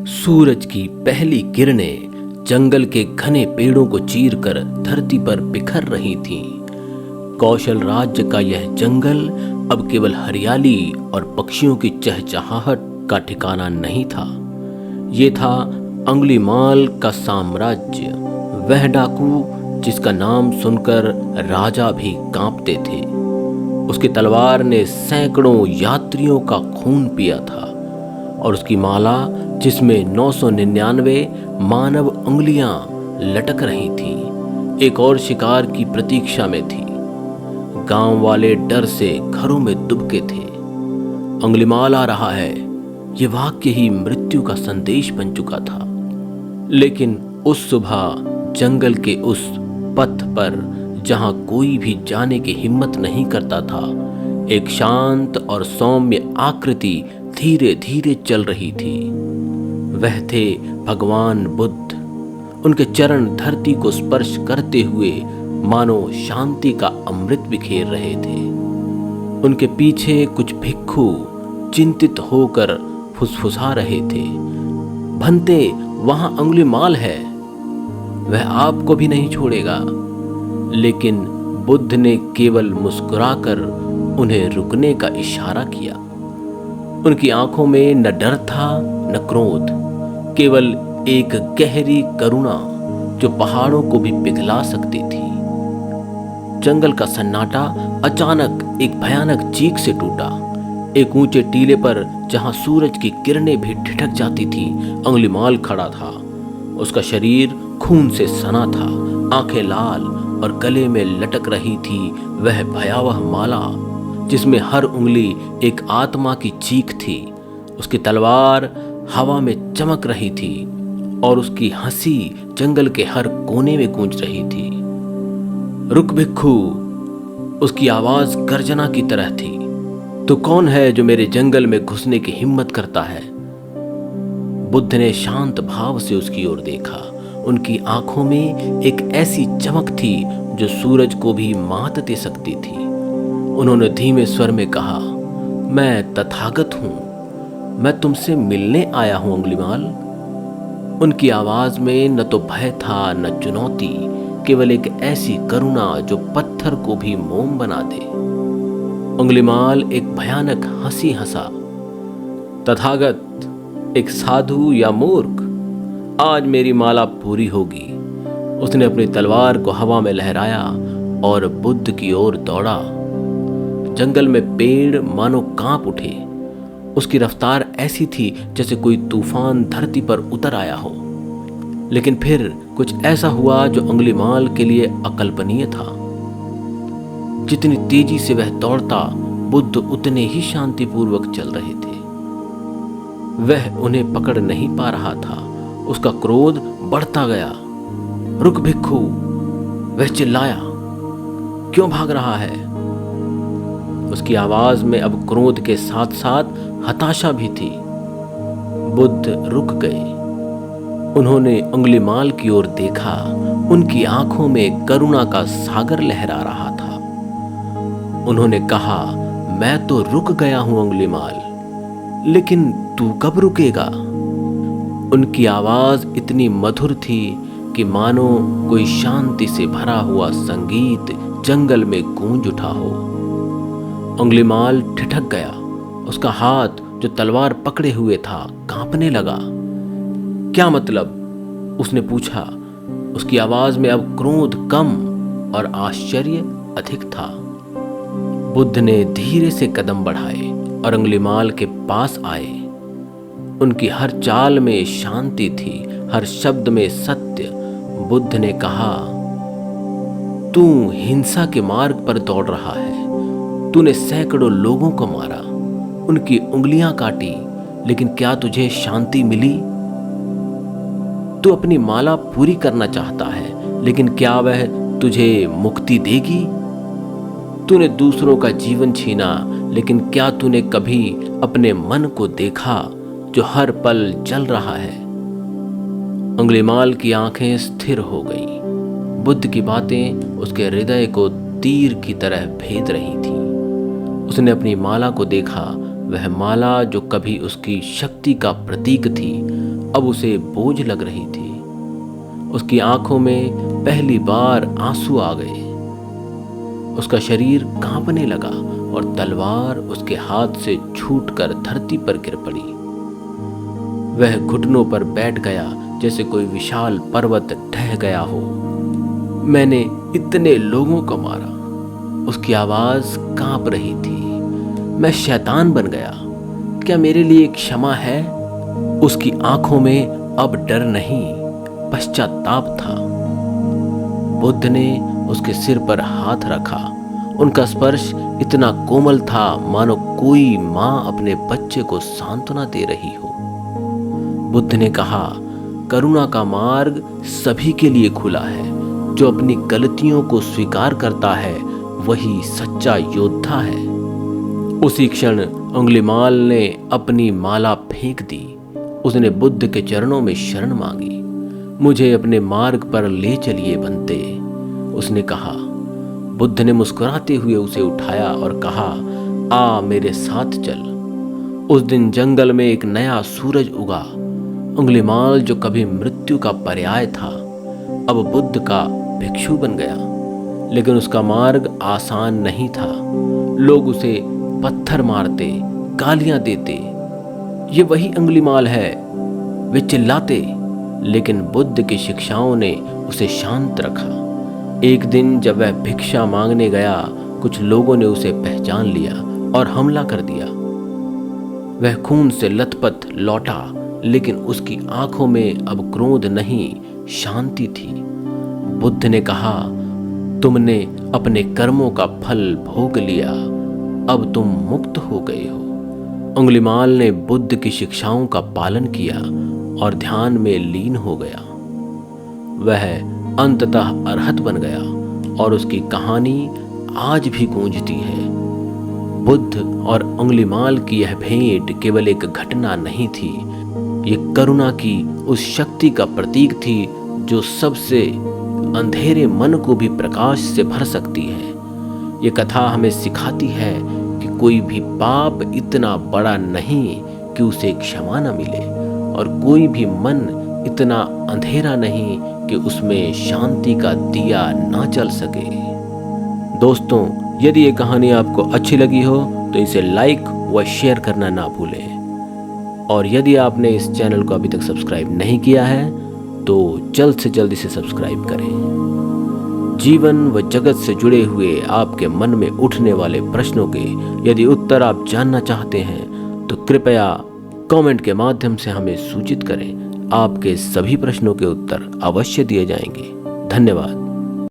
सूरज की पहली किरणें जंगल के घने पेड़ों को चीरकर धरती पर बिखर रही थीं। कौशल राज्य का यह जंगल अब केवल हरियाली और पक्षियों की चहचहाहट का ठिकाना नहीं था। ये था अंगुलीमाल का साम्राज्य, वह डाकू जिसका नाम सुनकर राजा भी कांपते थे। उसकी तलवार ने सैकड़ों यात्रियों का खून पिया था और उसकी माला जिसमें 999 मानव उंगलियां लटक रही थीं, एक और शिकार की प्रतीक्षा में थी। गांव वाले डर से घरों में दुबके थे। अंगुलीमाल आ रहा है, ये वाक्य ही मृत्यु का संदेश बन चुका था। लेकिन उस सुबह जंगल के उस पथ पर जहां कोई भी जाने की हिम्मत नहीं करता था, एक शांत और सौम्य आकृति धीरे धीरे चल रही थी। वह थे भगवान बुद्ध। उनके चरण धरती को स्पर्श करते हुए मानो शांति का अमृत बिखेर रहे थे। उनके पीछे कुछ भिक्षु चिंतित होकर फुसफुसा रहे थे, भंते वहां अंगुलीमाल है, वह आपको भी नहीं छोड़ेगा। लेकिन बुद्ध ने केवल मुस्कुराकर उन्हें रुकने का इशारा किया। उनकी आंखों में न डर था न क्रोध, केवल एक गहरी करुणा जो पहाड़ों को भी पिघला सकती थी। जंगल का सन्नाटा अचानक एक भयानक चीख से टूटा। एक ऊंचे टीले पर जहां सूरज की किरणें भी ठिठक जाती थी, अंगुलीमाल खड़ा था। उसका शरीर खून से सना था, आंखें लाल और गले में लटक रही थी वह भयावह माला जिसमें हर उंगली एक आत्मा की चीख थी। उसकी तलवार हवा में चमक रही थी और उसकी हंसी जंगल के हर कोने में गूंज रही थी। रुक भिक्षु, उसकी आवाज गर्जना की तरह थी। तो कौन है जो मेरे जंगल में घुसने की हिम्मत करता है? बुद्ध ने शांत भाव से उसकी ओर देखा। उनकी आंखों में एक ऐसी चमक थी जो सूरज को भी मात दे सकती थी। उन्होंने धीमे स्वर में कहा, मैं तथागत हूं, मैं तुमसे मिलने आया हूं अंगुलीमाल। उनकी आवाज में न तो भय था न चुनौती, केवल एक ऐसी करुणा जो पत्थर को भी मोम बना दे। अंगुलीमाल एक भयानक हंसी हंसा। तथागत, एक साधु या मूर्ख? आज मेरी माला पूरी होगी। उसने अपनी तलवार को हवा में लहराया और बुद्ध की ओर दौड़ा। जंगल में पेड़ मानो कांप उठे। उसकी रफ्तार ऐसी थी जैसे कोई तूफान धरती पर उतर आया हो। लेकिन फिर कुछ ऐसा हुआ जो अंगुलीमाल के लिए अकल्पनीय था। जितनी तेजी से वह दौड़ता, बुद्ध उतने ही शांतिपूर्वक चल रहे थे। वह उन्हें पकड़ नहीं पा रहा था। उसका क्रोध बढ़ता गया। रुक भिक्षु, वह चिल्लाया, क्यों भाग रहा है? उसकी आवाज में अब क्रोध के साथ साथ हताशा भी थी। बुद्ध रुक गए। उन्होंने अंगुलीमाल की ओर देखा। उनकी आंखों में करुणा का सागर लहरा रहा था। उन्होंने कहा, मैं तो रुक गया हूं अंगुलीमाल, लेकिन तू कब रुकेगा? उनकी आवाज इतनी मधुर थी कि मानो कोई शांति से भरा हुआ संगीत जंगल में गूंज उठा हो। अंगुलीमाल ठिठक गया। उसका हाथ जो तलवार पकड़े हुए था कांपने लगा। क्या मतलब? उसने पूछा। उसकी आवाज में अब क्रोध कम और आश्चर्य अधिक था। बुद्ध ने धीरे से कदम बढ़ाए और अंगुलीमाल के पास आए। उनकी हर चाल में शांति थी, हर शब्द में सत्य। बुद्ध ने कहा, तू हिंसा के मार्ग पर दौड़ रहा है। तूने सैकड़ों लोगों को मारा, उनकी उंगलियां काटी, लेकिन क्या तुझे शांति मिली? तू अपनी माला पूरी करना चाहता है, लेकिन क्या वह तुझे मुक्ति देगी? तूने दूसरों का जीवन छीना, लेकिन क्या तूने कभी अपने मन को देखा जो हर पल जल रहा है? अंगुलीमाल की आंखें स्थिर हो गईं। बुद्ध की बातें उसके हृदय को तीर की तरह भेद रही थीं। उसने अपनी माला को देखा। वह माला जो कभी उसकी शक्ति का प्रतीक थी, अब उसे बोझ लग रही थी। उसकी आंखों में पहली बार आंसू आ गए। उसका शरीर कांपने लगा और तलवार उसके हाथ से छूटकर धरती पर गिर पड़ी। वह घुटनों पर बैठ गया जैसे कोई विशाल पर्वत ढह गया हो। मैंने इतने लोगों को मारा। उसकी आवाज कांप रही थी। मैं शैतान बन गया। क्या मेरे लिए क्षमा है? उसकी आंखों में अब डर नहीं, पश्चाताप था। बुद्ध ने उसके सिर पर हाथ रखा। उनका स्पर्श इतना कोमल था मानो कोई मां अपने बच्चे को सांत्वना दे रही हो। बुद्ध ने कहा, करुणा का मार्ग सभी के लिए खुला है। जो अपनी गलतियों को स्वीकार करता है वही सच्चा योद्धा है। उसी क्षण अंगुलिमाल ने अपनी माला फेंक दी। उसने बुद्ध के चरणों में शरण मांगी। मुझे अपने मार्ग पर ले चलिए बनते, उसने कहा। बुद्ध ने मुस्कुराते हुए उसे उठाया और कहा, आ मेरे साथ चल। उस दिन जंगल में एक नया सूरज उगा। अंगुलिमाल जो कभी मृत्यु का पर्याय था, अब बुद्ध का भिक्षु बन गया। लेकिन उसका मार्ग आसान नहीं था। लोग उसे पत्थर मारते, गालियां देते। ये वही अंगुलिमाल है, वे चिल्लाते। लेकिन बुद्ध की शिक्षाओं ने उसे शांत रखा। एक दिन जब वह भिक्षा मांगने गया, कुछ लोगों ने उसे पहचान लिया और हमला कर दिया। वह खून से लथपथ लौटा, लेकिन उसकी आंखों में अब क्रोध नहीं, शांति थी। बुद्ध ने कहा, तुमने अपने कर्मों का फल भोग लिया, अब तुम मुक्त हो गए हो। अंगुलिमाल ने बुद्ध की शिक्षाओं का पालन किया और ध्यान में लीन हो गया। वह अंततः अरहत बन गया और उसकी कहानी आज भी गूंजती है। बुद्ध और अंगुलिमाल की यह भेंट केवल एक घटना नहीं थी, ये करुणा की उस शक्ति का प्रतीक थी जो सबसे अंधेरे मन को भी प्रकाश से भर सकती है। ये कथा हमें सिखाती है कि कोई भी पाप इतना बड़ा नहीं कि उसे क्षमा न मिले, और कोई भी मन इतना अंधेरा नहीं कि उसमें शांति का दिया ना जल सके। दोस्तों, यदि ये कहानी आपको अच्छी लगी हो तो इसे लाइक व शेयर करना ना भूलें। और यदि आपने इस चैनल को अभी तक सब्सक्राइब नहीं किया है तो जल्द से जल्द इसे सब्सक्राइब करें। जीवन व जगत से जुड़े हुए आपके मन में उठने वाले प्रश्नों के यदि उत्तर आप जानना चाहते हैं तो कृपया कमेंट के माध्यम से हमें सूचित करें। आपके सभी प्रश्नों के उत्तर अवश्य दिए जाएंगे। धन्यवाद।